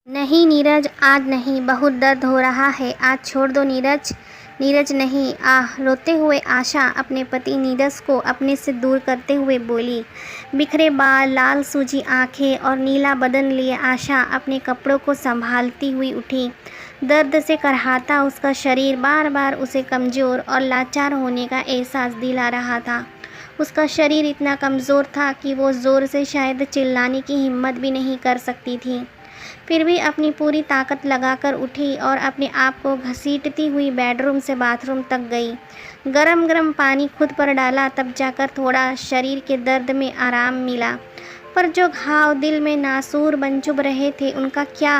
नहीं नीरज, आज नहीं, बहुत दर्द हो रहा है, आज छोड़ दो नीरज। नीरज नहीं, रोते हुए आशा अपने पति नीरज को अपने से दूर करते हुए बोली। बिखरे बाल, लाल सूजी आंखें और नीला बदन लिए आशा अपने कपड़ों को संभालती हुई उठी। दर्द से करहाता उसका शरीर बार बार उसे कमज़ोर और लाचार होने का एहसास दिला रहा था। उसका शरीर इतना कमज़ोर था कि वो ज़ोर से शायद चिल्लाने की हिम्मत भी नहीं कर सकती थी। फिर भी अपनी पूरी ताकत लगाकर उठी और अपने आप को घसीटती हुई बेडरूम से बाथरूम तक गई। गरम गरम पानी खुद पर डाला, तब जाकर थोड़ा शरीर के दर्द में आराम मिला। पर जो घाव दिल में नासूर बन चुभ रहे थे उनका क्या?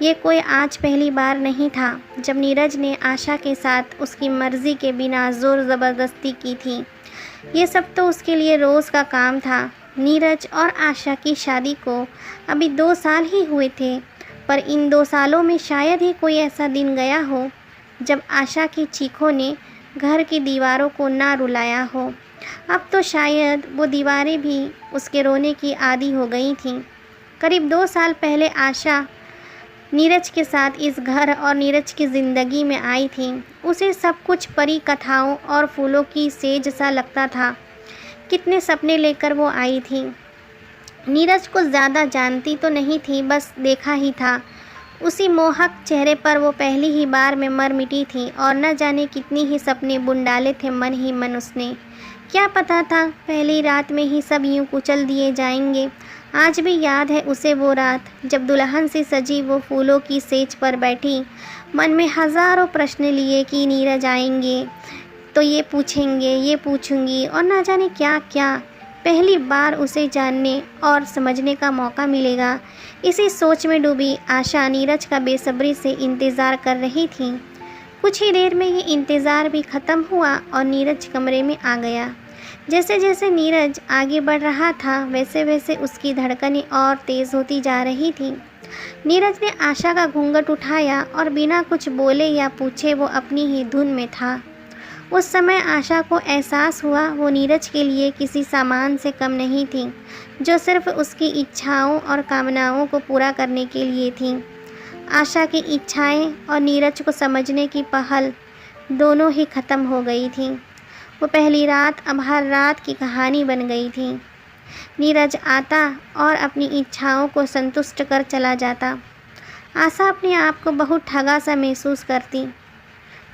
ये कोई आज पहली बार नहीं था जब नीरज ने आशा के साथ उसकी मर्ज़ी के बिना ज़ोर ज़बरदस्ती की थी। ये सब तो उसके लिए रोज़ का काम था। नीरज और आशा की शादी को अभी 2 साल ही हुए थे, पर इन 2 सालों में शायद ही कोई ऐसा दिन गया हो जब आशा की चीखों ने घर की दीवारों को ना रुलाया हो। अब तो शायद वो दीवारें भी उसके रोने की आदी हो गई थीं। करीब 2 साल पहले आशा नीरज के साथ इस घर और नीरज की ज़िंदगी में आई थी। उसे सब कुछ परी कथाओं और फूलों की सेज सा लगता था। कितने सपने लेकर वो आई थी। नीरज को ज़्यादा जानती तो नहीं थी, बस देखा ही था। उसी मोहक चेहरे पर वो पहली ही बार में मर मिटी थी और न जाने कितनी ही सपने बुन डाले थे मन ही मन उसने। क्या पता था पहली रात में ही सब यूँ कुचल दिए जाएंगे। आज भी याद है उसे वो रात जब दुल्हन से सजी वो फूलों की सेज पर बैठी, मन में हज़ारों प्रश्न लिए कि नीरज आएंगे तो ये पूछेंगे, ये पूछूंगी और ना जाने क्या क्या। पहली बार उसे जानने और समझने का मौका मिलेगा, इसी सोच में डूबी आशा नीरज का बेसब्री से इंतज़ार कर रही थी। कुछ ही देर में ये इंतज़ार भी ख़त्म हुआ और नीरज कमरे में आ गया। जैसे जैसे नीरज आगे बढ़ रहा था वैसे वैसे उसकी धड़कनें और तेज़ होती जा रही थी। नीरज ने आशा का घूंघट उठाया और बिना कुछ बोले या पूछे वो अपनी ही धुन में था। उस समय आशा को एहसास हुआ वो नीरज के लिए किसी सामान से कम नहीं थी, जो सिर्फ उसकी इच्छाओं और कामनाओं को पूरा करने के लिए थी। आशा की इच्छाएं और नीरज को समझने की पहल दोनों ही ख़त्म हो गई थी। वो पहली रात अब हर रात की कहानी बन गई थी। नीरज आता और अपनी इच्छाओं को संतुष्ट कर चला जाता। आशा अपने आप को बहुत ठगा सा महसूस करती,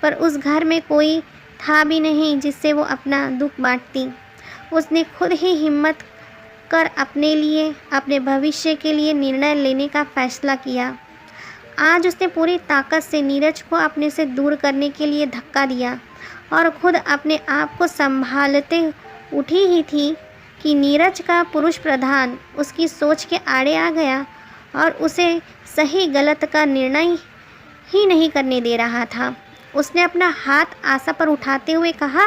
पर उस घर में कोई था भी नहीं जिससे वो अपना दुख बांटती। उसने खुद ही हिम्मत कर अपने लिए, अपने भविष्य के लिए निर्णय लेने का फैसला किया। आज उसने पूरी ताकत से नीरज को अपने से दूर करने के लिए धक्का दिया और खुद अपने आप को संभालते उठी ही थी कि नीरज का पुरुष प्रधान उसकी सोच के आड़े आ गया और उसे सही गलत का निर्णय ही नहीं करने दे रहा था। उसने अपना हाथ आशा पर उठाते हुए कहा,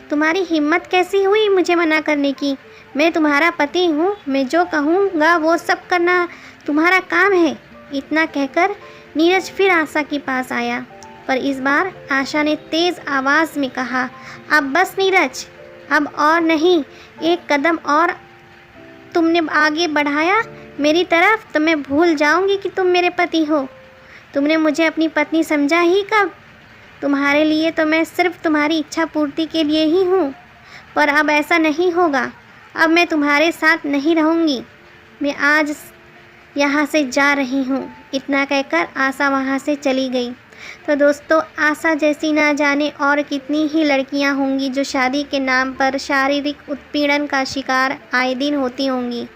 तुम्हारी हिम्मत कैसी हुई मुझे मना करने की? मैं तुम्हारा पति हूँ, मैं जो कहूँगा वो सब करना तुम्हारा काम है। इतना कहकर नीरज फिर आशा के पास आया, पर इस बार आशा ने तेज़ आवाज़ में कहा, अब बस नीरज, अब और नहीं। एक कदम और तुमने आगे बढ़ाया मेरी तरफ तो मैं भूल जाऊँगी कि तुम मेरे पति हो। तुमने मुझे अपनी पत्नी समझा ही कब? तुम्हारे लिए तो मैं सिर्फ तुम्हारी इच्छा पूर्ति के लिए ही हूँ, पर अब ऐसा नहीं होगा। अब मैं तुम्हारे साथ नहीं रहूँगी। मैं आज यहाँ से जा रही हूँ। इतना कहकर आशा वहाँ से चली गई। तो दोस्तों, आशा जैसी ना जाने और कितनी ही लड़कियाँ होंगी जो शादी के नाम पर शारीरिक उत्पीड़न का शिकार आए दिन होती होंगी।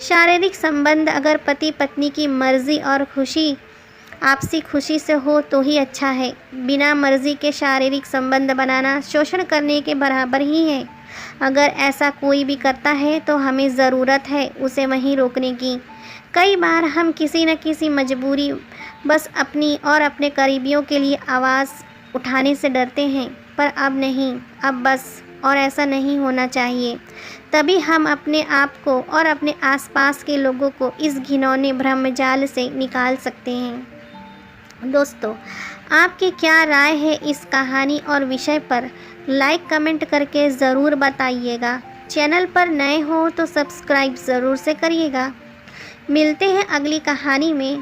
शारीरिक संबंध अगर पति पत्नी की मर्ज़ी और खुशी, आपसी खुशी से हो तो ही अच्छा है। बिना मर्ज़ी के शारीरिक संबंध बनाना शोषण करने के बराबर ही है। अगर ऐसा कोई भी करता है तो हमें ज़रूरत है उसे वहीं रोकने की। कई बार हम किसी न किसी मजबूरी बस अपनी और अपने करीबियों के लिए आवाज़ उठाने से डरते हैं, पर अब नहीं, अब बस, और ऐसा नहीं होना चाहिए। तभी हम अपने आप को और अपने आसपास के लोगों को इस घिनौने भ्रमजाल से निकाल सकते हैं। दोस्तों, आपकी क्या राय है इस कहानी और विषय पर? लाइक कमेंट करके ज़रूर बताइएगा। चैनल पर नए हो तो सब्सक्राइब ज़रूर से करिएगा। मिलते हैं अगली कहानी में।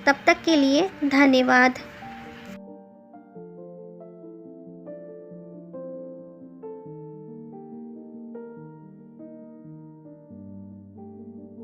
तब तक के लिए धन्यवाद।